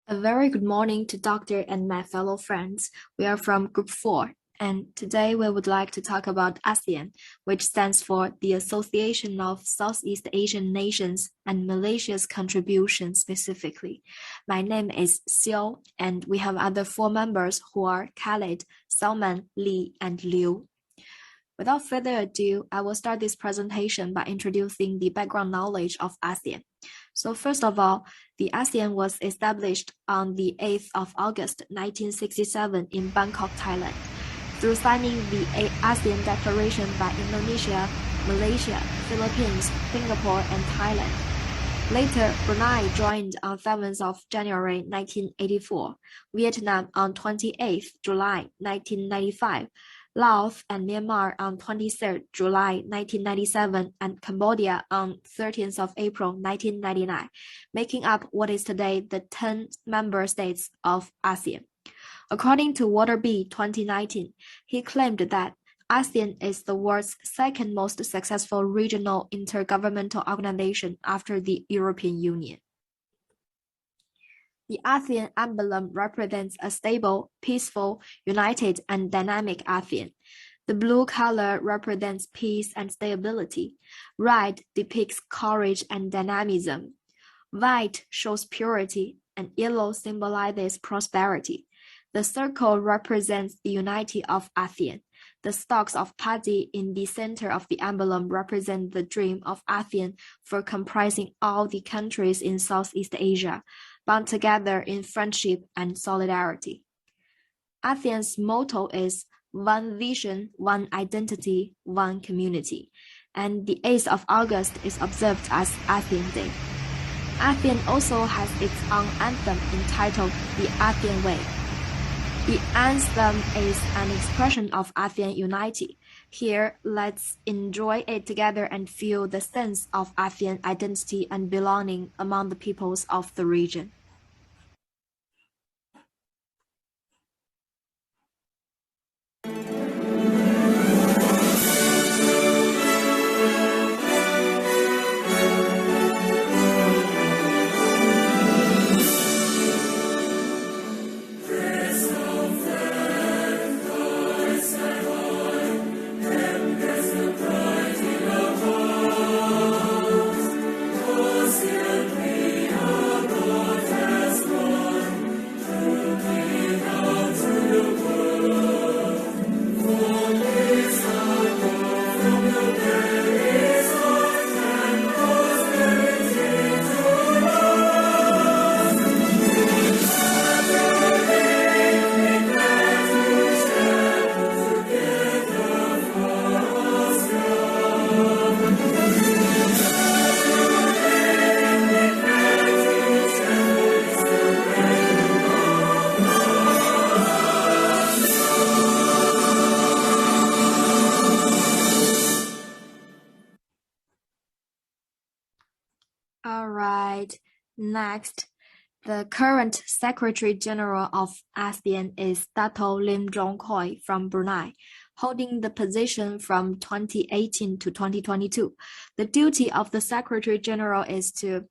A very good morning to Doctor and my fellow friends. We are from Group 4, and today we would like to talk about ASEAN, which stands for the Association of Southeast Asian Nations and Malaysia's contribution specifically. My name is Xiao, and we have other four members who are Khalid, Salman, Li, and Liu. Without further ado, I will start this presentation by introducing the background knowledge of ASEAN. So first of all, the ASEAN was established on the 8th of August 1967 in Bangkok, Thailand, through signing the ASEAN Declaration by Indonesia, Malaysia, Philippines, Singapore, and Thailand. Later, Brunei joined on 7th of January 1984, Vietnam on 28th July 1995, Laos and Myanmar on 23rd July 1997, and Cambodia on 13th of April 1999, making up what is today the 10 member states of ASEAN. According to Waterby 2019, he claimed that ASEAN is the world's second most successful regional intergovernmental organization after the European Union. The ASEAN emblem represents a stable, peaceful, united, and dynamic ASEAN. The blue color represents peace and stability. Red depicts courage and dynamism. White shows purity, and yellow symbolizes prosperity. The circle represents the unity of ASEAN. The stalks of paddy in the center of the emblem represent the dream of ASEAN for comprising all the countries in Southeast Asia, bound together in friendship and solidarity. ASEAN's motto is One Vision, One Identity, One Community, and the 8th of August is observed as ASEAN Day. ASEAN also has its own anthem entitled The ASEAN Way. The anthem is an expression of ASEAN unity. Here, let's enjoy it together and feel the sense of ASEAN identity and belonging among the peoples of the region. All right, next, the current Secretary General of ASEAN is Dato Lim Jong Khoi from Brunei, holding the position from 2018 to 2022. The duty of the Secretary General is to,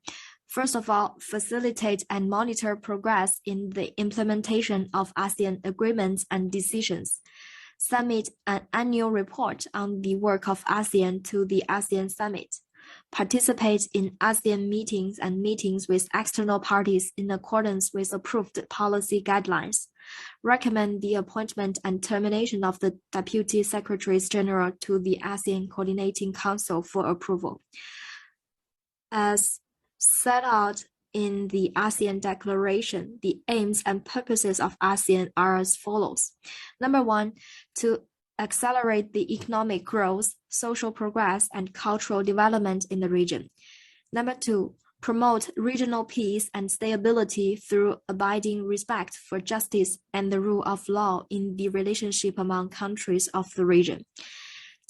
first of all, facilitate and monitor progress in the implementation of ASEAN agreements and decisions, submit an annual report on the work of ASEAN to the ASEAN Summit, participate in ASEAN meetings and meetings with external parties in accordance with approved policy guidelines, recommend the appointment and termination of the Deputy Secretaries General to the ASEAN Coordinating Council for approval. As set out in the ASEAN Declaration, the aims and purposes of ASEAN are as follows. Number one, to accelerate the economic growth, social progress, and cultural development in the region. Number two, promote regional peace and stability through abiding respect for justice and the rule of law in the relationship among countries of the region.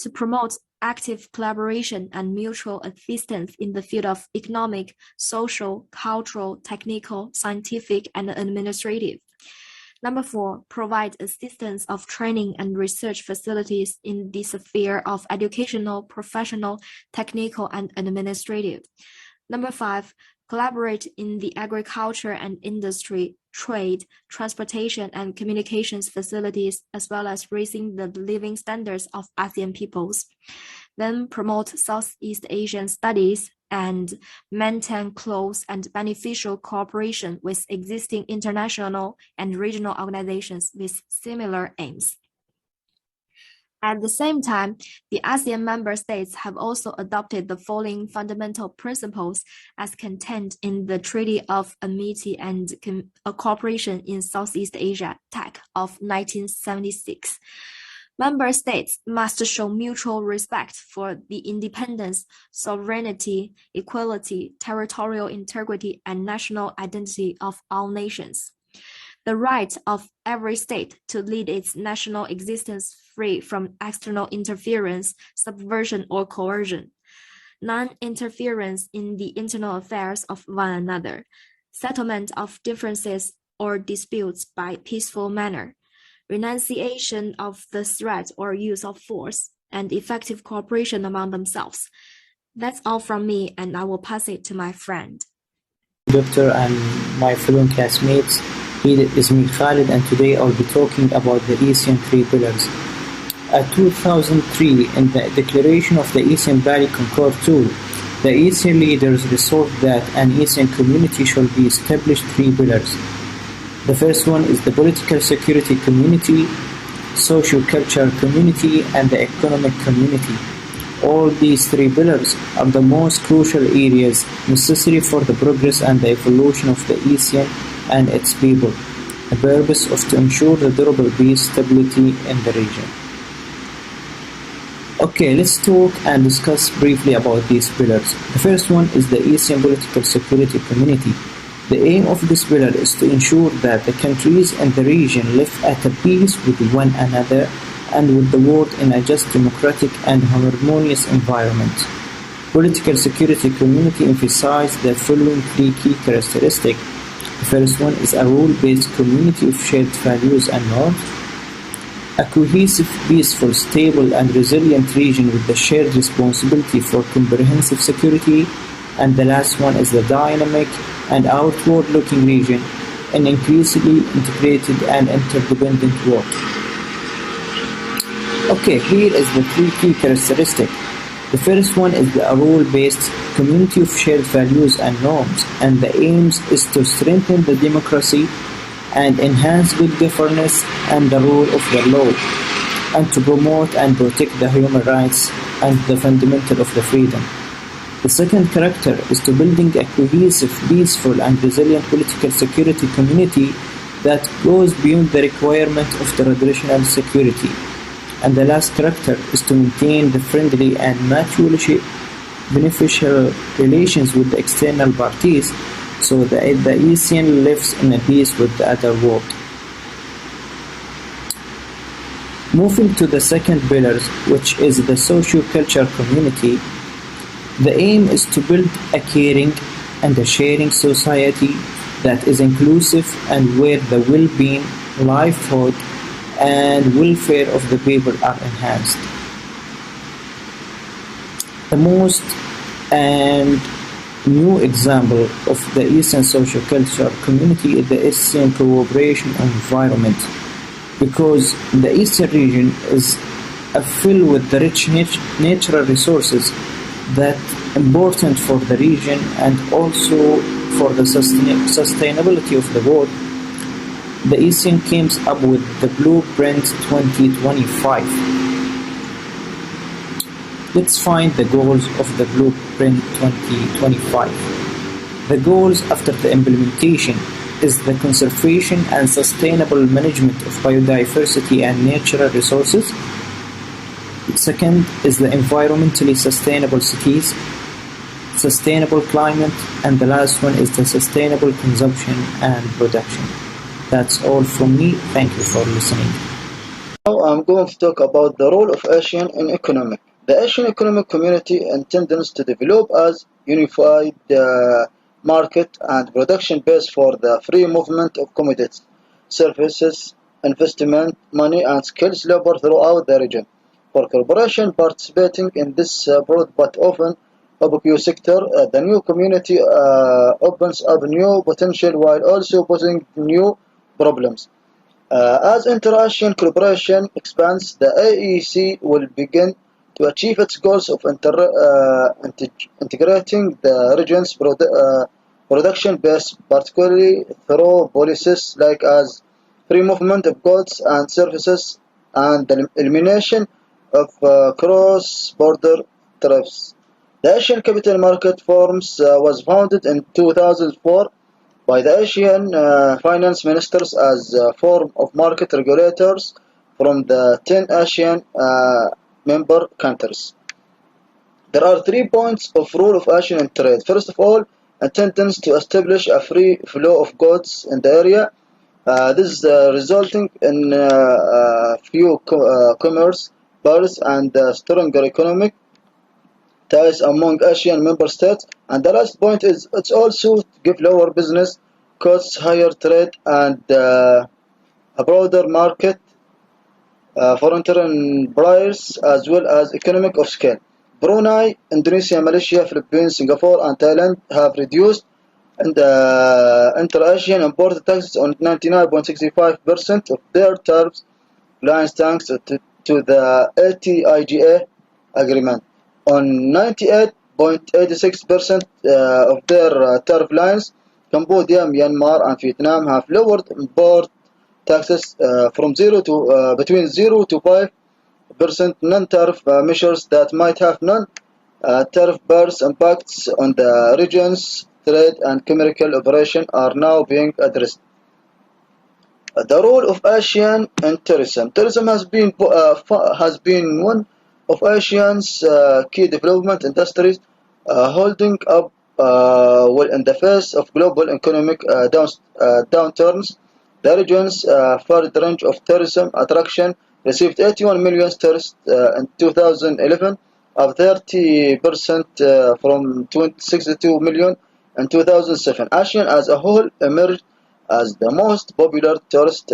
To promote active collaboration and mutual assistance in the field of economic, social, cultural, technical, scientific, and administrative. Number four, provide assistance of training and research facilities in the sphere of educational, professional, technical, and administrative. Number five, collaborate in the agriculture and industry, trade, transportation, and communications facilities, as well as raising the living standards of ASEAN peoples. Then promote Southeast Asian studies and maintain close and beneficial cooperation with existing international and regional organizations with similar aims. At the same time, the ASEAN member states have also adopted the following fundamental principles as contained in the Treaty of Amity and Cooperation in Southeast Asia (TAC) of 1976. Member states must show mutual respect for the independence, sovereignty, equality, territorial integrity, and national identity of all nations. The right of every state to lead its national existence free from external interference, subversion, or coercion. Non-interference in the internal affairs of one another. Settlement of differences or disputes by peaceful manner. Renunciation of the threat or use of force, and effective cooperation among themselves. That's all from me, and I will pass it to my friend. Doctor and my fellow classmates, here is me Khalid, and today I'll be talking about the ASEAN Three Pillars. At 2003, in the Declaration of the ASEAN Valley Concord II, the ASEAN leaders resolved that an ASEAN community shall be established three pillars. The first one is the political security community, socio-cultural community, and the economic community. All these three pillars are the most crucial areas necessary for the progress and the evolution of the ASEAN and its people, the purpose of to ensure the durable peace, stability in the region. Okay, let's talk and discuss briefly about these pillars. The first one is the ASEAN political security community. The aim of this pillar is to ensure that the countries in the region live at peace with one another and with the world in a just, democratic, and harmonious environment. Political security community emphasizes the following three key characteristics. The first one is a rule-based community of shared values and norms. A cohesive, peaceful, stable, and resilient region with the shared responsibility for comprehensive security. And the last one is the dynamic and outward-looking region, an increasingly integrated and interdependent world. Okay, here is the three key characteristics. The first one is the rule-based community of shared values and norms, and the aims is to strengthen the democracy and enhance good governance and the rule of the law, and to promote and protect the human rights and the fundamental of the freedom. The second character is to building a cohesive, peaceful, and resilient political security community that goes beyond the requirement of the traditional security. And the last character is to maintain the friendly and mutually beneficial relations with the external parties so that the ASEAN lives in a peace with the other world. Moving to the second pillar, which is the socio-cultural community, the aim is to build a caring and a sharing society that is inclusive and where the well-being, livelihood, and welfare of the people are enhanced. The most and new example of the ASEAN socio-cultural community is the ASEAN cooperation environment, because the ASEAN region is filled with the rich natural resources that important for the region and also for the sustainability of the world. The ASEAN came up with the Blueprint 2025. Let's find the goals of the Blueprint 2025. The goals after the implementation is the conservation and sustainable management of biodiversity and natural resources. Second is the environmentally sustainable cities, sustainable climate, and the last one is the sustainable consumption and production. That's all from me. Thank you for listening. Now I'm going to talk about the role of ASEAN in economic. The Asian Economic Community intends to develop as unified market and production base for the free movement of commodities, services, investment, money, and skills labor throughout the region. For corporations participating in this broad but often OPQ sector, the new community opens up new potential while also posing new problems. As inter-Asian cooperation expands, the AEC will begin to achieve its goals of integrating the region's production base, particularly through policies like as free movement of goods and services and the elimination of cross-border tariffs. The Asian Capital Market Forums was founded in 2004 by the Asian finance ministers as a form of market regulators from the 10 Asian member countries. There are 3 points of rule of Asian in trade. First of all, intends to establish a free flow of goods in the area. This is resulting in few commerce bars and stronger economic ties among Asian member states. And the last point is it's also to give lower business costs, higher trade, and a broader market for enterprise as well as economic of scale. Brunei, Indonesia, Malaysia, Philippines, Singapore, and Thailand have reduced inter-Asian import taxes on 99.65% of their tariffs lines thanks to the ATIGA agreement. On 98.86% of their tariff lines, Cambodia, Myanmar, and Vietnam have lowered import taxes from zero to between 0 to 5% non-tariff measures that might have non-tariff bars impacts on the region's trade and chemical operation are now being addressed. The role of ASEAN in tourism. Tourism has been one of ASEAN's key development industries, holding up well in the face of global economic downturns. The region's varied range of tourism attraction received 81 million tourists in 2011, up 30% from 62 million in 2007. ASEAN as a whole emerged as the most popular tourist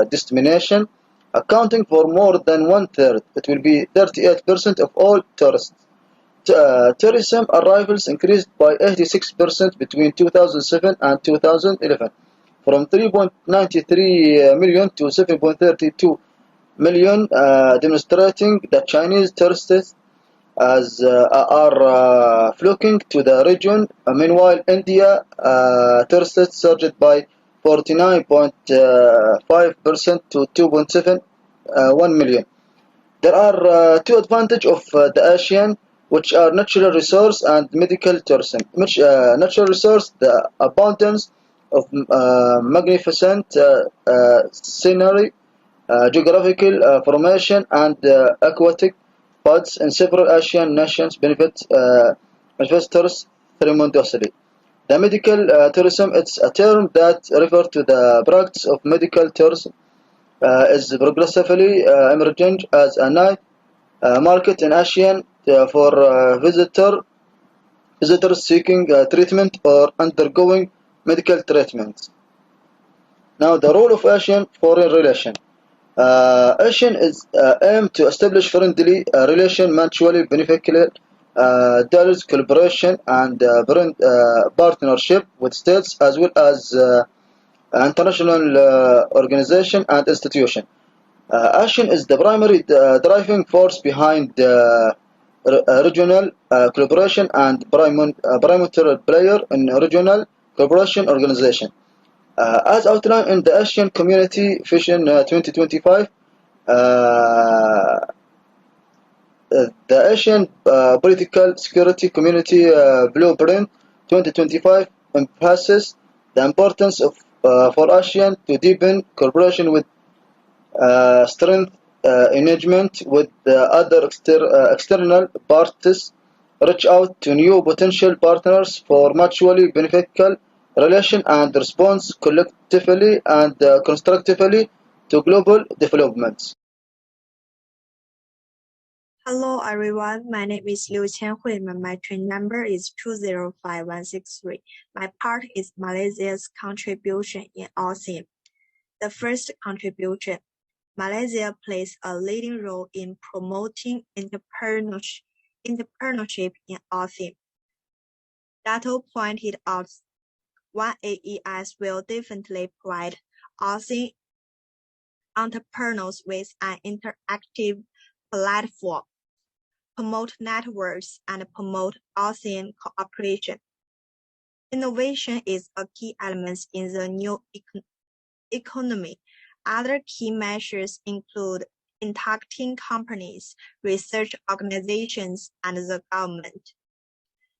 destination, accounting for more than one-third. It will be 38% of all tourists. Tourism arrivals increased by 86% between 2007 and 2011, from 3.93 million to 7.32 million, demonstrating that Chinese tourists are flocking to the region. Meanwhile, India tourists surged by 49.5% to 2.71 million. There are two advantages of the ASEAN, which are natural resource and medical tourism. Natural resource, the abundance of magnificent scenery, geographical formation, and aquatic pods in several Asian nations benefit investors tremendously. The medical tourism, it's a term that refers to the practice of medical tourism, is progressively emerging as a niche market in ASEAN for visitors seeking treatment or undergoing medical treatment. Now, the role of Asian foreign relation. ASEAN is aimed to establish friendly relation, mutually beneficial dialogue, collaboration, and partnership with states as well as international organization and institution. ASEAN is the primary driving force behind regional collaboration and primary player in regional cooperation organization. As outlined in the Asian Community Vision 2025, the Asian Political Security Community Blueprint 2025 emphasizes the importance of for ASEAN to deepen cooperation with strength engagement with other external parties, reach out to new potential partners for mutually beneficial relation and response collectively and constructively to global developments. Hello everyone, my name is Liu Qianhui. My train number is 205163. My part is Malaysia's contribution in ASEAN. The first contribution, Malaysia plays a leading role in promoting entrepreneurship entrepreneurship in ASEAN. Dato pointed out one AES will definitely provide ASEAN entrepreneurs with an interactive platform, promote networks, and promote ASEAN cooperation. Innovation is a key element in the new economy. Other key measures include interacting companies, research organizations, and the government.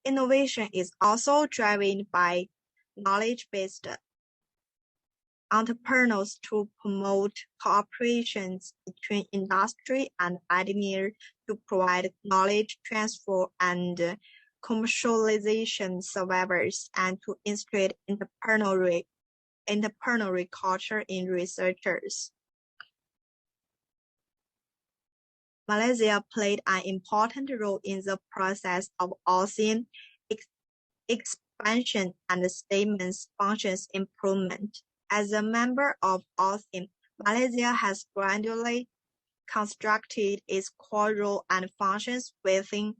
Innovation is also driven by knowledge-based entrepreneurs to promote cooperations between industry and academia to provide knowledge transfer and commercialization services and to instruct entrepreneurial culture in researchers. Malaysia played an important role in the process of ASEAN expansion and statements functions improvement. As a member of ASEAN, Malaysia has gradually constructed its core role and functions within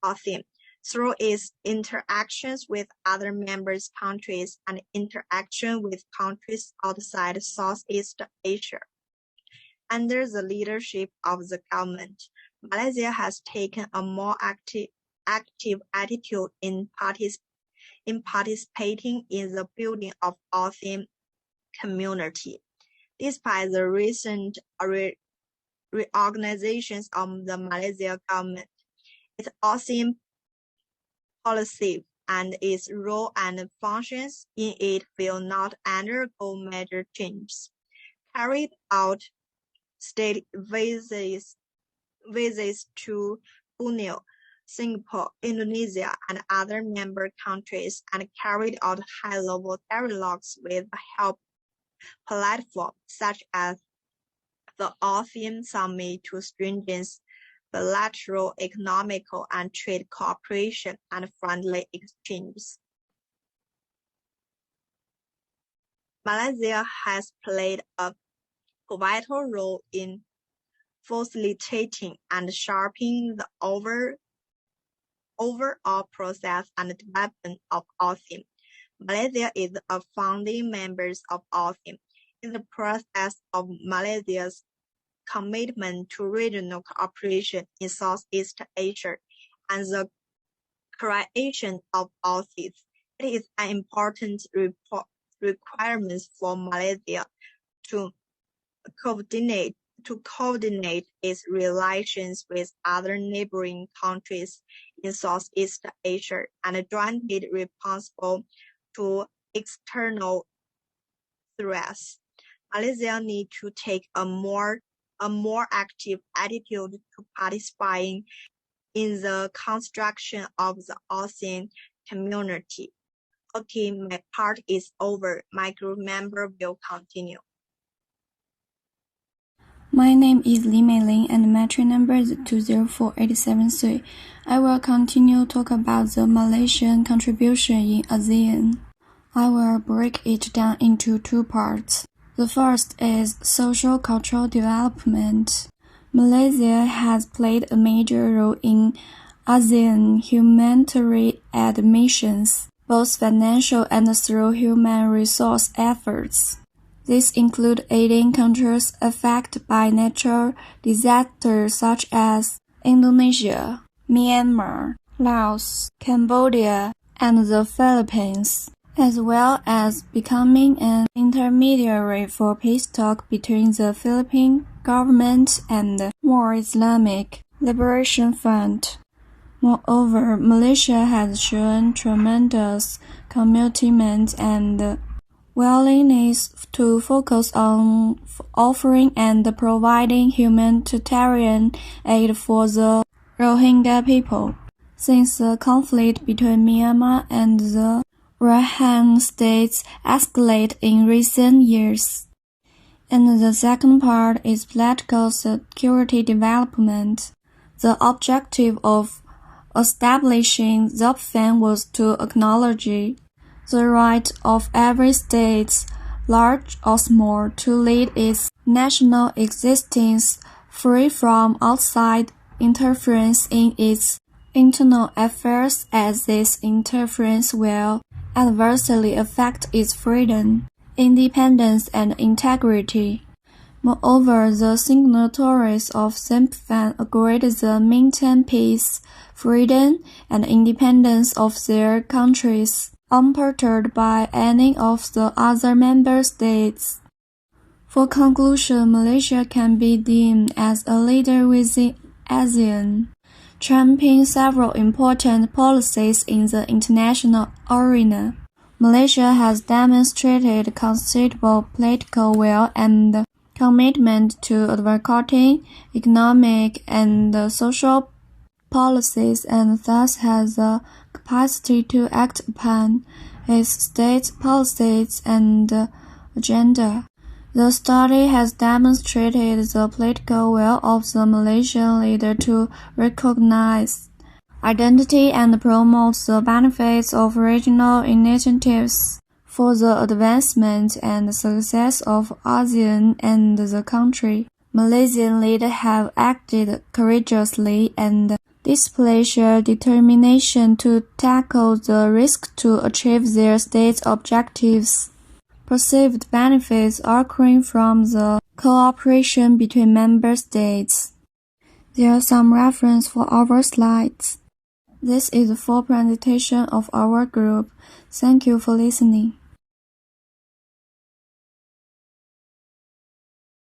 ASEAN through its interactions with other member countries and interaction with countries outside Southeast Asia. Under the leadership of the government, Malaysia has taken a more active attitude in participating in the building of ASEAN community. Despite the recent reorganizations of the Malaysian government, its ASEAN policy and its role and functions in it will not undergo major changes. Carried out state visits to Brunei, Singapore, Indonesia, and other member countries, and carried out high-level dialogues with help platforms such as the ASEAN Summit to strengthen bilateral economical and trade cooperation and friendly exchanges. Malaysia has played a vital role in facilitating and sharpening the overall process and development of ASEAN. Malaysia is a founding member of ASEAN. In the process of Malaysia's commitment to regional cooperation in Southeast Asia and the creation of ASEAN, it is an important requirement for Malaysia to coordinate its relations with other neighboring countries in Southeast Asia and jointly responsible to external threats. Malaysia needs to take a more active attitude to participating in the construction of the ASEAN community. Okay, my part is over. My group member will continue. My name is Li Meiling and my train number is 204873. I will continue talk about the Malaysian contribution in ASEAN. I will break it down into two parts. The first is social-cultural development. Malaysia has played a major role in ASEAN humanitarian admissions, both financial and through human resource efforts. These include aiding countries affected by natural disasters such as Indonesia, Myanmar, Laos, Cambodia, and the Philippines, as well as becoming an intermediary for peace talks between the Philippine government and the More Islamic Liberation Front. Moreover, Malaysia has shown tremendous commitment and willingness to focus on offering and providing humanitarian aid for the Rohingya people. Since the conflict between Myanmar and the Rakhine states escalated in recent years. And the second part is political security development. The objective of establishing ZOPFAN was to acknowledge the right of every state, large or small, to lead its national existence free from outside interference in its internal affairs, as this interference will adversely affect its freedom, independence, and integrity. Moreover, the signatories of SIMPFAN agreed to maintain peace, freedom, and independence of their countries, unperturbed by any of the other member states. For conclusion, Malaysia can be deemed as a leader within ASEAN, championing several important policies in the international arena. Malaysia has demonstrated considerable political will and commitment to advocating economic and social policies, and thus has the capacity to act upon its state policies and agenda. The study has demonstrated the political will of the Malaysian leader to recognize identity and promote the benefits of regional initiatives for the advancement and success of ASEAN and the country. Malaysian leaders have acted courageously and displayed sheer determination to tackle the risk to achieve their state objectives. Perceived benefits occurring from the cooperation between member states. There are some references for our slides. This is the full presentation of our group. Thank you for listening.